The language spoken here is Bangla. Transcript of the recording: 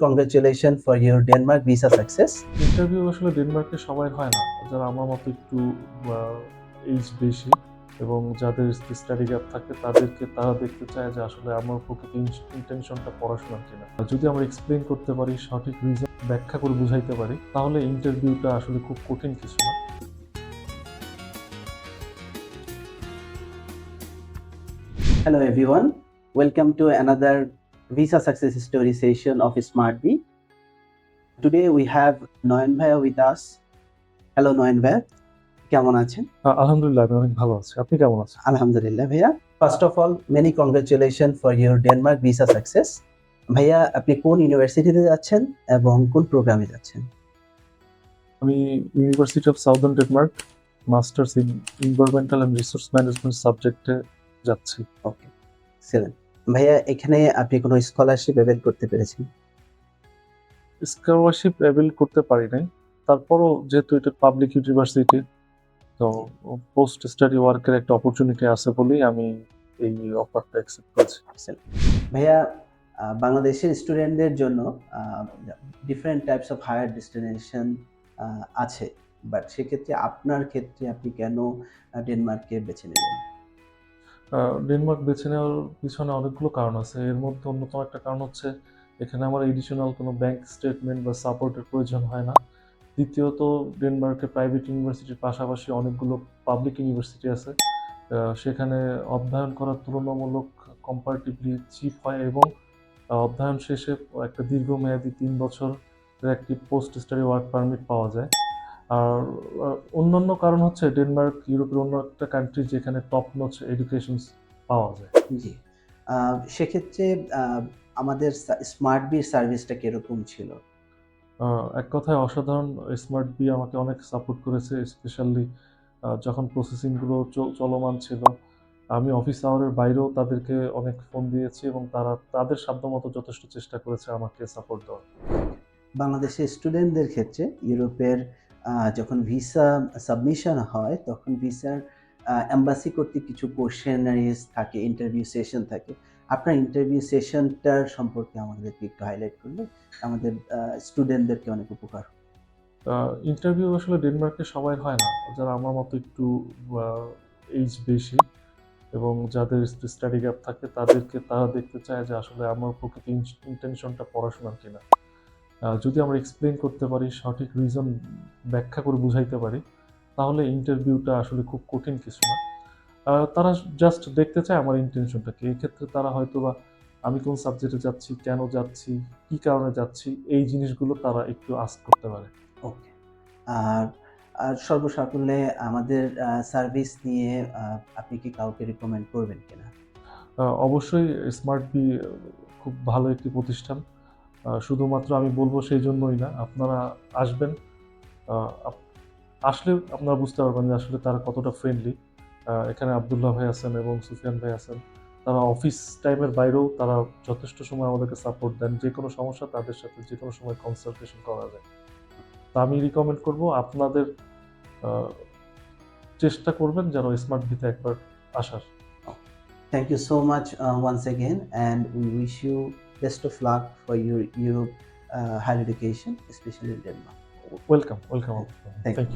Congratulations for your Denmark visa success. Interview আসলে ডেনমার্কে সবাই হয় না, যারা আমার মতো একটু এইজ বেশি এবং যাদের স্টাডি গ্যাপ থাকে তারা দেখতে চায় যে আসলে আমার প্রকৃত ইন্টেনশনটা পড়াশোনার কিনা। যদি আমরা এক্সপ্লেইন করতে পারি, সঠিক রিজন ব্যাখ্যা করে বুঝাইতে পারি, তাহলে ইন্টারভিউটা আসলে খুব কঠিন কিছু না। Hello everyone, welcome to another visa success story session of SmartBee. Today we have Noyan Bhaiya with us. Hello Noyan Bhaiya, কেমন আছেন? আলহামদুলিল্লাহ, আমি অনেক ভালো আছি। আপনি কেমন আছেন? আলহামদুলিল্লাহ ভাইয়া। First of all, many congratulations for your Denmark visa success. ভাইয়া, আপনি কোন ইউনিভার্সিটিতে যাচ্ছেন এবং কোন প্রোগ্রামে যাচ্ছেন? আমি university of southern Denmark masters in environmental and resource management সাবজেক্টে যাচ্ছি। ওকে, এক্সেলেন্ট। ভাইয়া, এখানে আপনি কোনো স্কলারশিপ অ্যাভেল করতে পেরেছেন? স্কলারশিপ অ্যাভেল করতে পারি নাই, তারপরও যেহেতু এটা পাবলিক ইউনিভার্সিটি, তো পোস্ট স্টাডি ওয়ার্কের একটা অপরচুনিটি আছে বলেই আমি এই অফারটা অ্যাকসেপ্ট করেছি। ভাইয়া, বাংলাদেশের স্টুডেন্টদের জন্য different types of higher destination আছে, বাট সেক্ষেত্রে আপনার ক্ষেত্রে আপনি কেন ডেনমার্ককে বেছে নিলেন? ডেনমার্ক বেছে নেওয়ার পিছনে অনেকগুলো কারণ আছে। এর মধ্যে অন্যতম একটা কারণ হচ্ছে এখানে আমার এডিশনাল কোনো ব্যাংক স্টেটমেন্ট বা সাপোর্টের প্রয়োজন হয় না। দ্বিতীয়ত, ডেনমার্কে প্রাইভেট ইউনিভার্সিটির পাশাপাশি অনেকগুলো পাবলিক ইউনিভার্সিটি আছে। সেখানে অধ্যয়ন করার তুলনামূলক কম্পারেটিভলি চিপ হয় এবং অধ্যয়ন শেষে একটা দীর্ঘমেয়াদী 3 বছরের একটি পোস্ট স্টাডি ওয়ার্ক পারমিট পাওয়া যায়। আর অন্যান্য কারণ হচ্ছে ডেনমার্ক ইউরোপের অন্য একটা কান্ট্রি যেখানে টপ নচ এডুকেশন পাওয়া যায়। জি, সেক্ষেত্রে আমাদের স্মার্টবির সার্ভিসটা কিরকম ছিল? এক কথায় অসাধারণ। স্মার্ট বি আমাকে অনেক সাপোর্ট করেছে, স্পেশালি যখন প্রসেসিংগুলো চলমান ছিল। আমি অফিস আওয়ারের বাইরেও তাদেরকে অনেক ফোন দিয়েছি এবং তারা তাদের সাধ্যমতো যথেষ্ট চেষ্টা করেছে আমাকে সাপোর্ট দেওয়ার। বাংলাদেশের স্টুডেন্টদের ক্ষেত্রে ইউরোপের যখন ভিসা সাবমিশন হয় তখন ভিসার এম্বাসি কর্তৃক কিছু কোয়েশ্চেনারিজ থাকে, ইন্টারভিউ সেশন থাকে। আপনার ইন্টারভিউ সেশনটার সম্পর্কে আমাদেরকে একটু হাইলাইট করলে আমাদের স্টুডেন্টদেরকে অনেক উপকার হবে। ইন্টারভিউ আসলে ডেনমার্কে সবাই হয় না, যারা আমার মতো একটু এইজ বেশি এবং যাদের স্টাডি গ্যাপ থাকে তারা দেখতে চায় যে আসলে আমার প্রকৃত ইন্টেনশনটা পড়াশোনার কিনা। যদি আমরা এক্সপ্লেইন করতে পারি, সঠিক রিজন ব্যাখ্যা করে বুঝাইতে পারি, তাহলে ইন্টারভিউটা আসলে খুব কঠিন কিছু না। তারা জাস্ট দেখতে চায় আমার ইন্টেনশনটা কি। এই ক্ষেত্রে তারা হয়তোবা আমি কোন সাবজেক্টে যাচ্ছি, কেন যাচ্ছি, কি কারণে যাচ্ছি, এই জিনিসগুলো তারা একটু আস্ক করতে পারে। ওকে। আর আর সর্বসাকুল্যে আমাদের সার্ভিস নিয়ে আপনি কি কাউকে রিকমেন্ড করবেন কিনা? অবশ্যই স্মার্ট বি খুব ভালো একটি প্রতিষ্ঠান। শুধুমাত্র আমি বলব সেই জন্যই না, আপনারা আসবেন। আসলে আপনারা বুঝতে পারবেন যে আসলে তারা কতটা ফ্রেন্ডলি। এখানে আব্দুল্লাহ ভাই আছেন এবং সুফিয়ান ভাই আছেন। তারা অফিস টাইমের বাইরেও তারা যথেষ্ট সময় আমাদেরকে সাপোর্ট দেন। যেকোনো সমস্যা তাদের সাথে যেকোনো সময় কনসালটেশন করা যায়। তো আমি রিকমেন্ড করব আপনাদের আ চেষ্টা করবেন যেন স্মার্ট ভিতে একবার আসার। Thank you so much once again, and we wish you best of luck for your Europe higher education, especially in Denmark. Welcome. Thank you.